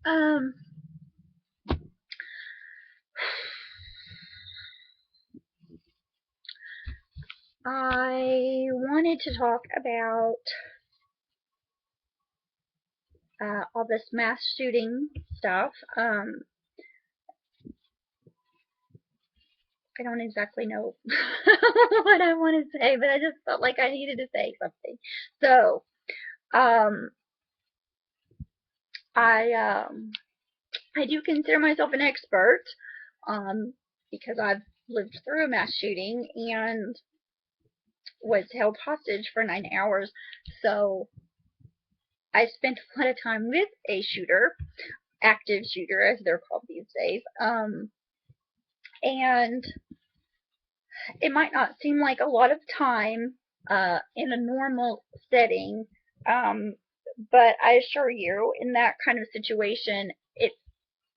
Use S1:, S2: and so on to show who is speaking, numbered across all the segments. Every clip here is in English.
S1: Um, I wanted to talk about all this mass shooting stuff. I don't exactly know what I want to say, but I just felt like I needed to say something. So, um, I I do consider myself an expert, um, because I've lived through a mass shooting and was held hostage for 9 hours. So I spent a lot of time with a shooter, active shooter as they're called these days. And it might not seem like a lot of time in a normal setting, um, but I assure you, in that kind of situation,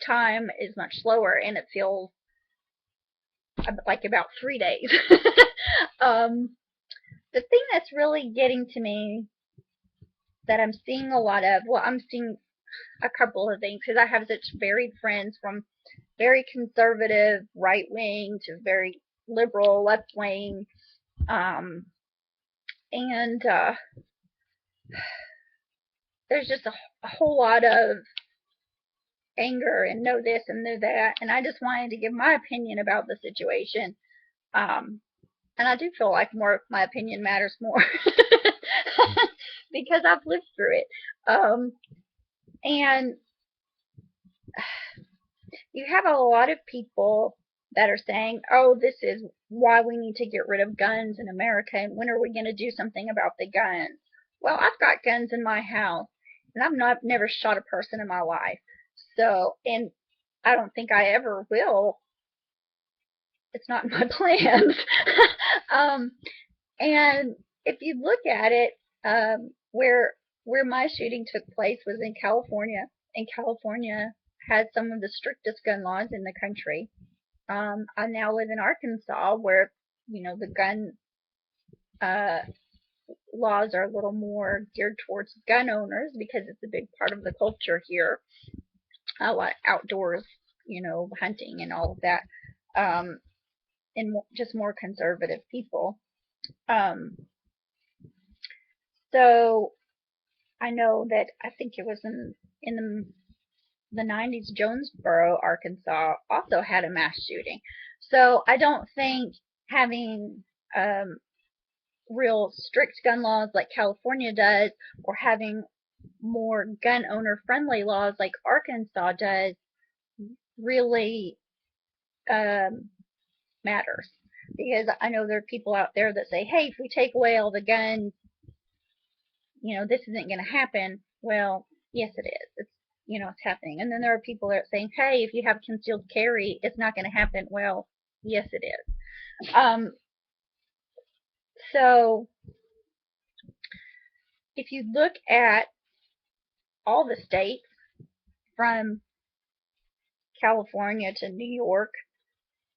S1: time is much slower and it feels like about 3 days. um, the thing that's really getting to me that I'm seeing a lot of, well, I'm seeing a couple of things because I have such varied friends from very conservative right wing to very liberal left wing, um, and there's just a whole lot of anger and know this and know that, and I just wanted to give my opinion about the situation. Um, and I do feel like more my opinion matters more because I've lived through it. And you have a lot of people that are saying, "Oh, this is why we need to get rid of guns in America, and when are we going to do something about the guns?" Well, I've got guns in my house, and never shot a person in my life. So, and I don't think I ever will. It's not in my plans. um, and if you look at it, where my shooting took place was in California, and California has some of the strictest gun laws in the country. I now live in Arkansas, where the gun uh, laws are a little more geared towards gun owners because it's a big part of the culture here. A lot of outdoors, hunting and all of that, um, and just more conservative people. Um, so I know that I think it was in the 90s, Jonesboro, Arkansas, also had a mass shooting. So I don't think having um, real strict gun laws like California does, or having more gun owner friendly laws like Arkansas does, really um, matters. Because I know there are people out there that say, hey, if we take away all the guns, this isn't going to happen. Well, yes, it is. It's happening. And then there are people that are saying, hey, if you have concealed carry, it's not going to happen. Well, yes, it is. So if you look at all the states from California to New York,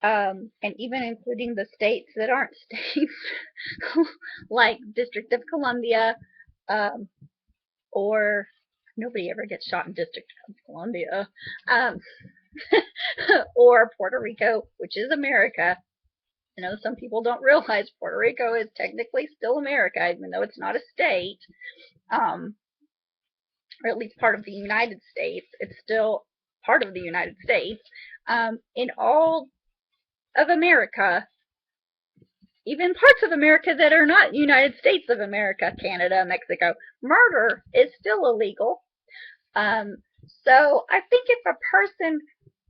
S1: and even including the states that aren't states, like District of Columbia, um, or nobody ever gets shot in District of Columbia, um, or Puerto Rico, which is America. Some people don't realize Puerto Rico is technically still America, even though it's not a state, um, or at least part of the United States. It's still part of the United States. In all of America, even parts of America that are not United States of America, Canada, Mexico, murder is still illegal. Um, so I think if a person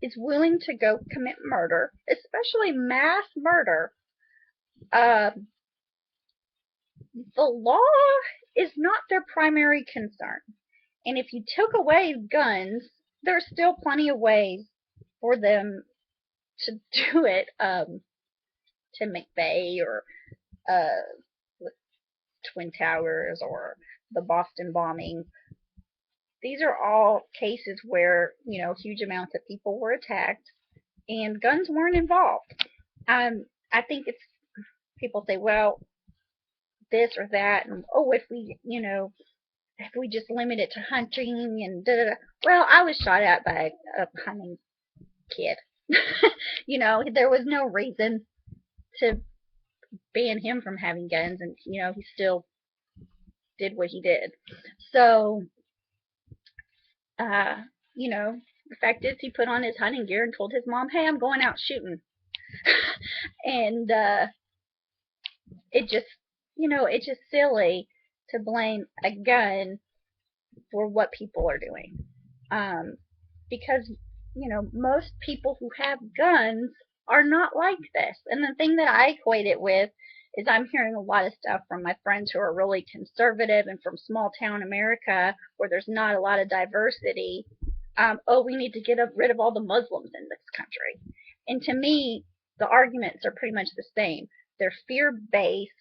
S1: is willing to go commit murder, especially mass murder, uh, the law is not their primary concern. And if you took away guns, there's still plenty of ways for them to do it. To McVeigh or uh, Twin Towers or the Boston bombing. These are all cases where, huge amounts of people were attacked and guns weren't involved. I think it's people say, well, this or that, and oh, if we, if we just limit it to hunting and da da da. Well, I was shot at by a hunting kid. There was no reason to ban him from having guns, and he still did what he did. So, uh, the fact is, he put on his hunting gear and told his mom, "Hey, I'm going out shooting," and it just, it's just silly to blame a gun for what people are doing. Because, most people who have guns are not like this. And the thing that I equate it with is I'm hearing a lot of stuff from my friends who are really conservative and from small town America where there's not a lot of diversity. Oh, we need to get rid of all the Muslims in this country. And to me, the arguments are pretty much the same. They're fear-based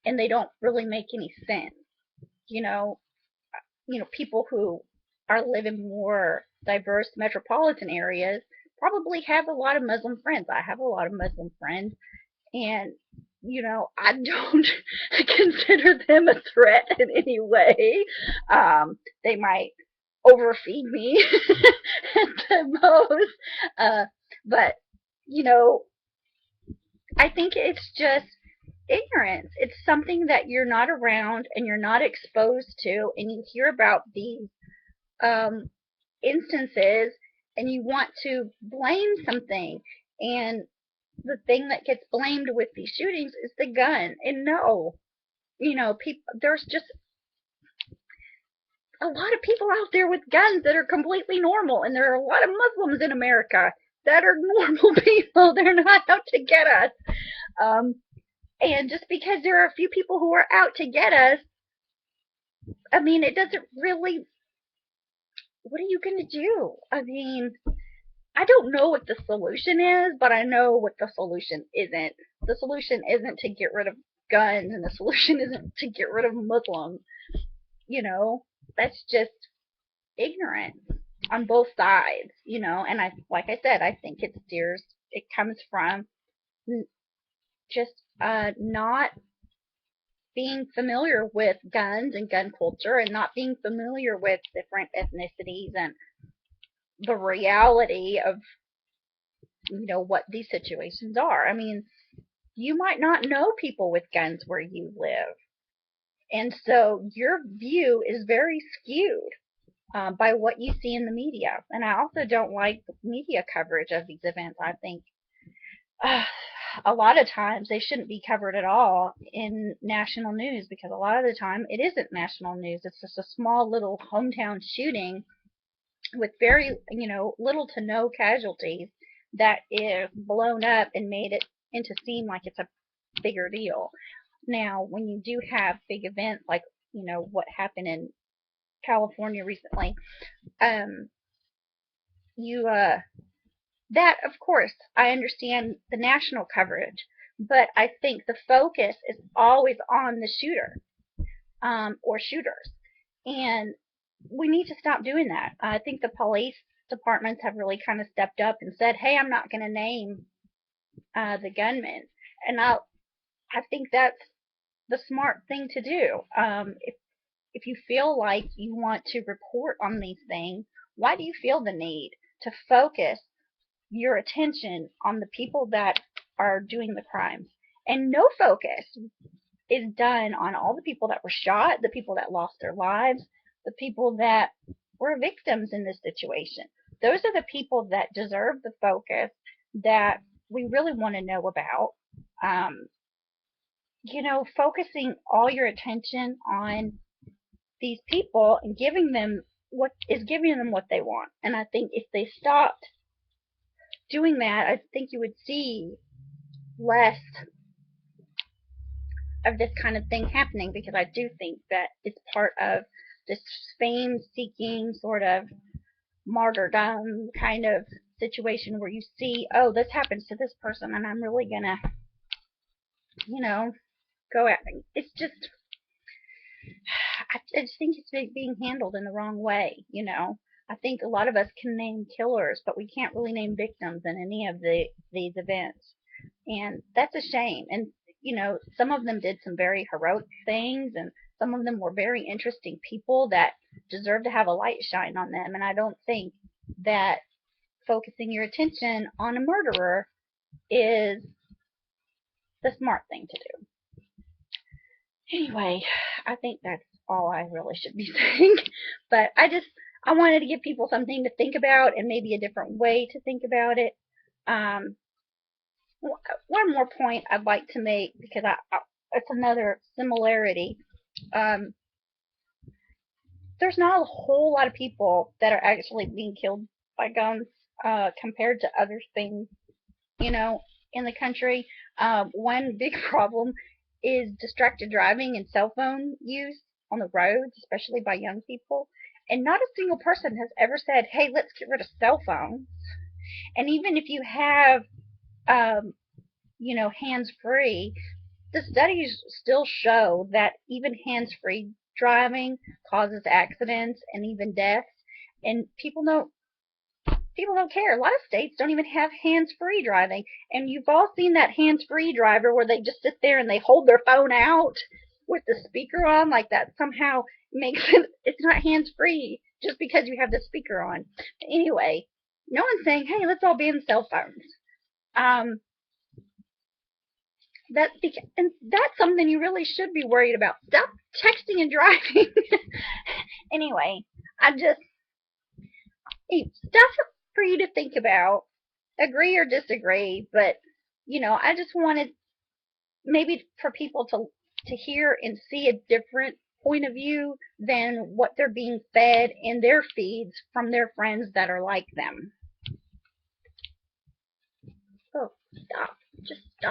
S1: and they don't really make any sense. You know, people who are living more diverse metropolitan areas probably have a lot of Muslim friends. I have a lot of Muslim friends, and I don't consider them a threat in any way. They might overfeed me at the most, but you know, I think it's just ignorance. It's something that you're not around and you're not exposed to, and you hear about these um, instances and you want to blame something. And the thing that gets blamed with these shootings is the gun. And no, people, there's just a lot of people out there with guns that are completely normal, and there are a lot of Muslims in America that are normal people. They're not out to get us. Um, and just because there are a few people who are out to get us, I mean, it doesn't really. What are you going to do? I mean, I don't know what the solution is, but I know what the solution isn't. The solution isn't to get rid of guns, and the solution isn't to get rid of Muslims. That's just ignorance on both sides, and like I said, I think it comes from just not being familiar with guns and gun culture and not being familiar with different ethnicities and the reality of what these situations are. I mean, you might not know people with guns where you live, and so your view is very skewed by what you see in the media. And I also don't like the media coverage of these events. I think uh, a lot of times they shouldn't be covered at all in national news, because a lot of the time it isn't national news. It's just a small little hometown shooting with very, little to no casualties that is blown up and made it into seem like it's a bigger deal. Now, when you do have big events like, what happened in California recently, um, you that of course I understand the national coverage, but I think the focus is always on the shooter or shooters, and we need to stop doing that. I think the police departments have really kind of stepped up and said, "Hey, I'm not going to name the gunman," and I think that's the smart thing to do. If you feel like you want to report on these things, why do you feel the need to focus your attention on the people that are doing the crimes? And no focus is done on all the people that were shot, the people that lost their lives, the people that were victims in this situation. Those are the people that deserve the focus that we really want to know about. Um, Focusing all your attention on these people and giving them what they want. And I think if they stopped doing that, I think you would see less of this kind of thing happening, because I do think that it's part of this fame seeking sort of martyrdom kind of situation where you see, oh, this happens to this person and I'm really gonna, go at it. It's just, I just think it's being handled in the wrong way. I think a lot of us can name killers, but we can't really name victims in any of these events, and that's a shame. And some of them did some very heroic things, and some of them were very interesting people that deserve to have a light shine on them, and I don't think that focusing your attention on a murderer is the smart thing to do. Anyway, I think that's all I really should be saying. But I wanted to give people something to think about and maybe a different way to think about it. Um, one more point I'd like to make, because it's another similarity. Um, there's not a whole lot of people that are actually being killed by guns compared to other things, you know, in the country. One big problem is distracted driving and cell phone use on the roads, especially by young people. And not a single person has ever said, hey, let's get rid of cell phones. And even if you have, um, hands-free, the studies still show that even hands-free driving causes accidents and even deaths. And people don't care. A lot of states don't even have hands-free driving. And you've all seen that hands-free driver where they just sit there and they hold their phone out with the speaker on, like that somehow makes it's not hands-free just because you have the speaker on. Anyway, no one's saying, hey, let's all ban cell phones. Um, and that's something you really should be worried about. Stop texting and driving. Anyway, stuff for you to think about. Agree or disagree, but I just wanted maybe for people to hear and see a different point of view than what they're being fed in their feeds from their friends that are like them. Oh, stop. Just stop.